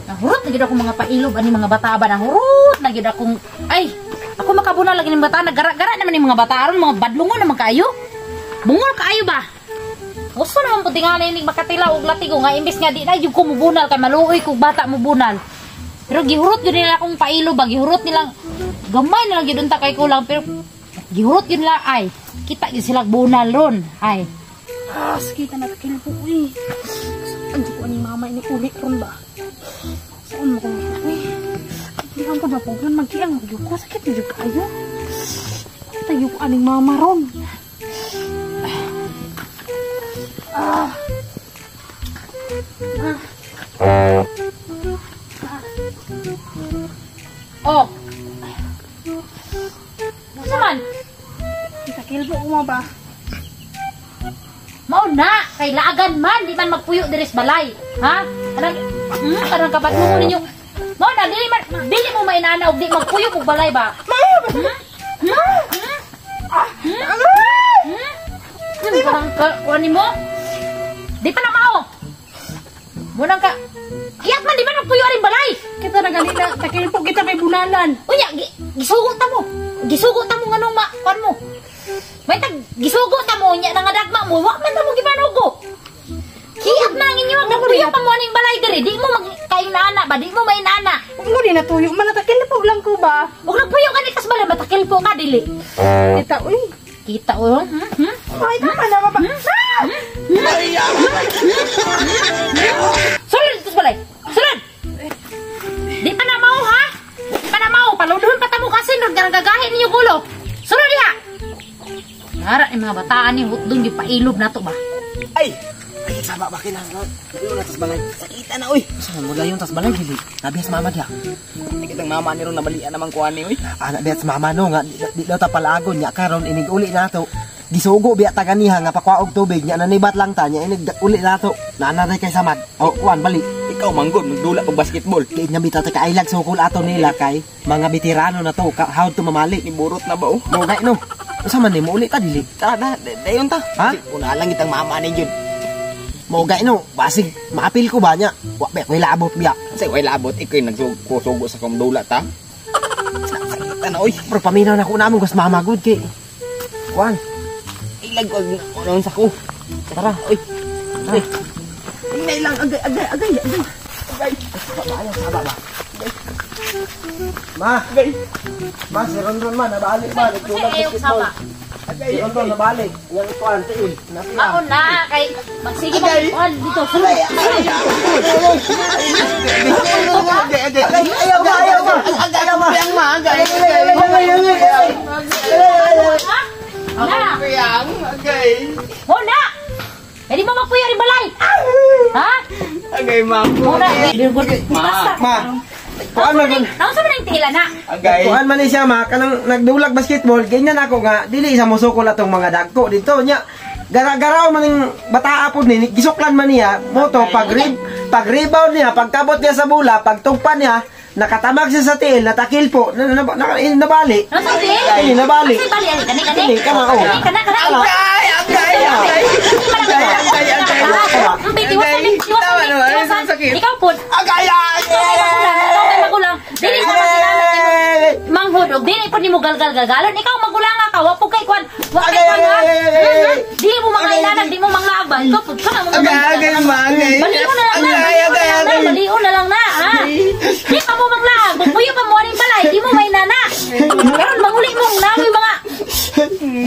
Nahurot na gid ako mga pailob ani mga bata ba nahurot na gid akong ay ako makabuna lagi ng bata nagara-gara naman ni mga bata aron mga badlungon naman kayo. Bungol kaayo ba? Gusto naman po tingali ni makatilaw og latigo nga imbis nga di na jud ko mubunal kay maluoy kog bata mubunal. Pero gihurot gyud nila akong pailob ba gihurot nilang gamay na lang gyud unta kay kulang pero gihurot gyud nila ay kita gyud sila bunal ron ay. Kita na takil po uy. Ang ko ni mama ini uli ron ba? Saan mo ko uy? Hindi ang pagpapunan magkiang magyuko sakit na juga kayo. Tayo ko aning mama ron. Oh. Naman? Takil po kuma ba? Mao na kay laagan man di man magpuyo diris balay. Ha? Anang kabat mo ninyo. Mao na dili mo mainana og di magpuyo og balay ba? Parang kuanin mo? Di pa na mao. Munang ka. Iyak man di man magpuyo aring balay. Kita na ganina takil po kita may bunalan. Unya gisugot ta mo. Gisugot ta mo nganong kuan mo. May tag gisugot ta mo nya nga dagma mo. Wa man ta mo gipanugo. Kiyat na ninyo ang nagpuyo pa mo aning balay diri. Di mo magkaing nana ba? Di mo may nana. Ug mo di natuyo man takil po lang ko ba? Ug nagpuyo ka ni kas balay matakil po ka dili. Kita uy. Kita o. Ay tama na ba? Sulod kas balay. Sulod. Di pa na mao ha? Di pa na mao. Paludon pa ta mo kasi nagagahi ninyo gulo. Sulod diha. Nara yung mga bataan ni hutdong di pailob na to ba? Ay! Ay, sama ba kinahanglan? Dili na tas balay. Sakita na oy. Saan mo dayon tas balay dili? Nabiyas mama dia. Kitang mama ni ron nabalian naman kuan ni oy. Ana biyas mama no nga di daw ta palagon nya karon inig uli nato. Gisugo biya ta ganiha nga pakwaog tubig nya nanibat lang ta nya inig uli nato. Naanay kay samad. O kuan bali. Ikaw manggod magdula og basketball. Kay nya bitaw ta kailag sukol ato nila kay mga veterano na to how to mamali ni burot na ba o. Mo gay no. Usa man ni mo uli ta dili. Tara dayon ta. Ha? Una lang itang mama ni jud. Mo gay no, basig maapil ko ba nya? Wa ba koy labot biya. Say way labot ikoy nagsugo sa kumdula ta. Sakita na oy. Pero paminaw na ko namo gas mama good kay. Kuan. Ilag ko noon sa ko. Tara, oy. Ay. Inay lang agay. Agay. Saba ba. Ma, agay. Ma, si Ron man nabalik ba? Nagtulak basketball. Si Ron nabalik. Yang kuan tiil. Ako na kay magsige mo dito sulod. Ayaw ma. Yang ma, agay. Agay. Mo na. Hindi mo magpuyo rin balay. Ha? Agay ma. Mo na. Ma. Kuan man. Nausa man ang tila na. Agay. Kuan man ni siya ma kanang nagdulag basketball ganyan ako nga dili sa musukol atong mga dagko dito nya. Gara-garaw man ning bataa pod ni gisuklan man niya moto pag rebound niya pagkabot niya sa bola pagtugpan niya nakatamag siya sa tiil natakil po nabali. Nabali. Nabali. Kani. Kana o. Kana. Ikaw po. Magulang. Dili ko manghudog. Dili po ni mo galgal-galgalon. Ikaw magulang ka. Wa po kay kwan. Wa kay kwan ha. Dili mo makailanag. Di mo manglaaban. Ikaw po. Kana mo manglaaban. Balion na lang na. Di pa mo manglaag. Bubuyo pa mo rin balay. Di mo may nana. Karon manguli mo. Namin mga.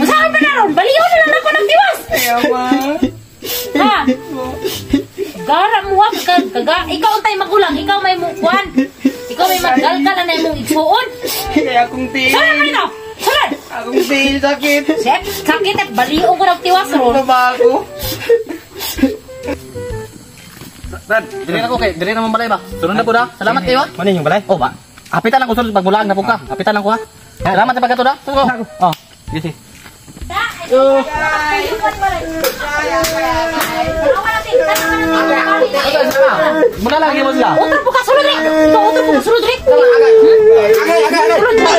Masaan pa na ron? Balion na lang ako ng tiwas. Ha? Gara mo ha. Ikaw tayo magulang. Ikaw may mukuan. Ikaw may maggalgal na mong igsuon. Kaya akong tiil. Saan pa ito? Saan? Akong tiil sakit. Sakit at balion ko ng tiwas ron. Ano ba ako? Brad, diri na ko kay, diri na mo balay ba? Sunod na po da. Salamat kayo. Manin yung balay? Oh ba. Kapitan lang ko sunod pag bulaan na po ka. Kapitan lang ko ha. Salamat sa pagkato da. Sugo. Oh. Sige. Muna lagi mo sila. Utro po ka sulod rin. Utro po ka sulod rin. Utro po ka.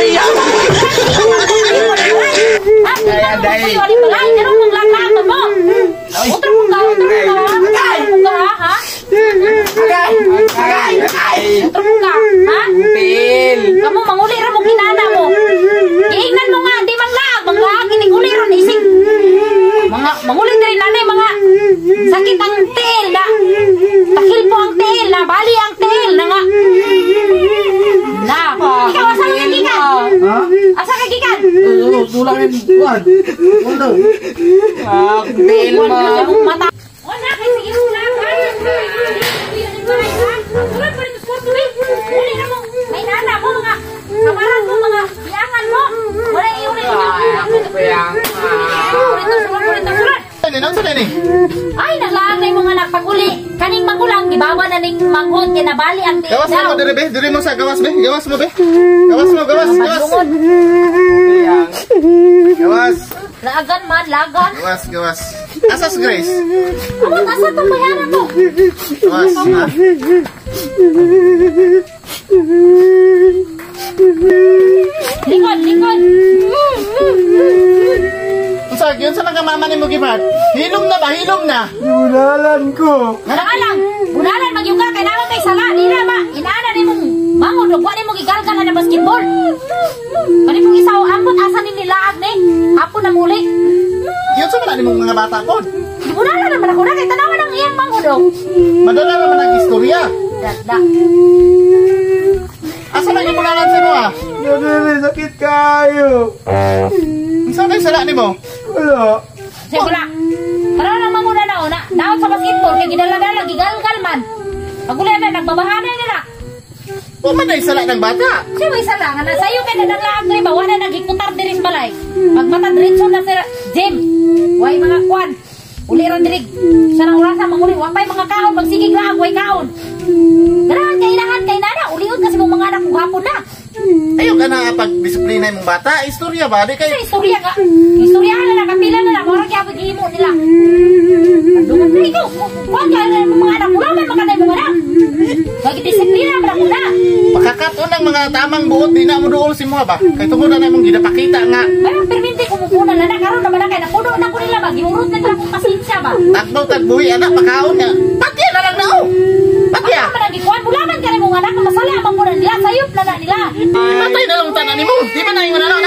lang yung kuwan. Undo. Bil mo. Mata. Wala kay sige wala ka. Wala pa rin sa tuwi. Uli na mo. May nana mo mga kamaran mo mga iangan mo. Wala iuli niyo. Ay, naglaan na yung mga nagpaguli. Kaning magulang, gibawa na ning manghod, kinabali ang tiyan. Gawas mo dire be, dire mo sa gawas be, gawas mo be. Gawas mo, gawas. Gawas. Lagan man, lagan. Gawas. Asas Grace. Amot, asa itong bayaran mo? Gawas. Likod. Unsa gyud sa mga mama ni mo gibad? Hilom na ba? Hilom na. Iulalan ko. Alang, bunalan magyug ka, kay naman kay sala. Di na ba? Inaana ni mong manghod, o ni mo gigalgal na basketball. Kani mong isaw, ambot, asa ni nilaag ni? Hapon na muli. Yun sa mga nimong mga bata po. Di bunalan naman ako na, kay tanawan ang iyang manghod. Madala naman ang istorya. Dada. Asa na yung mulalan sa mo ah? Nadali, sakit kayo. Saan na yung sala ni mo? Wala. Sige wala. Tara na manguna na una. Daot sa basketball, kay gidala-dala, gigalgal man. Pagulay na, nagbabahanay nila. O man na yung sala ng bata. Siya may isa lang, na sa'yo kay nadaglaag na iba, wala nagikutar diris balay. Pagmata diretso na sa gym. Way mga kwan. Uli ron dirig. Siya nang urasa, manguli. Wapay mga kaon, magsigig laag, way kaon. Ganahan kay nana, uliot kasi mong mga anak kong hapon na. Ayaw ka na pag-disiplina yung bata. Istorya ba? Di Kasi kayo. istorya ka. Istoryahan na kapila na lang, orang kaya pag-ihimo nila. Pagdungan na ikaw, kwan ka na yung mga anak, ulaman makanay mga anak. Magdisiplina mo na muna. Pakakaton ng mga tamang buot, di na mo doon si mga ba? Kaya tungkol na namang ginapakita nga. Mayroong perminti kumukunan na na, karoon naman na kayo, napuno na ko nila ba, giurot na nila kung pasensya ba. Tagbaw-tagbuhi, anak, pakaon niya. Patya na lang na oh! Patya! Ano man ang gikuan, ulaman ka na yung mga anak, masala, amang muna nila, sayop na na nila. Matay na lang tanan ni mo. Di ba na yung anak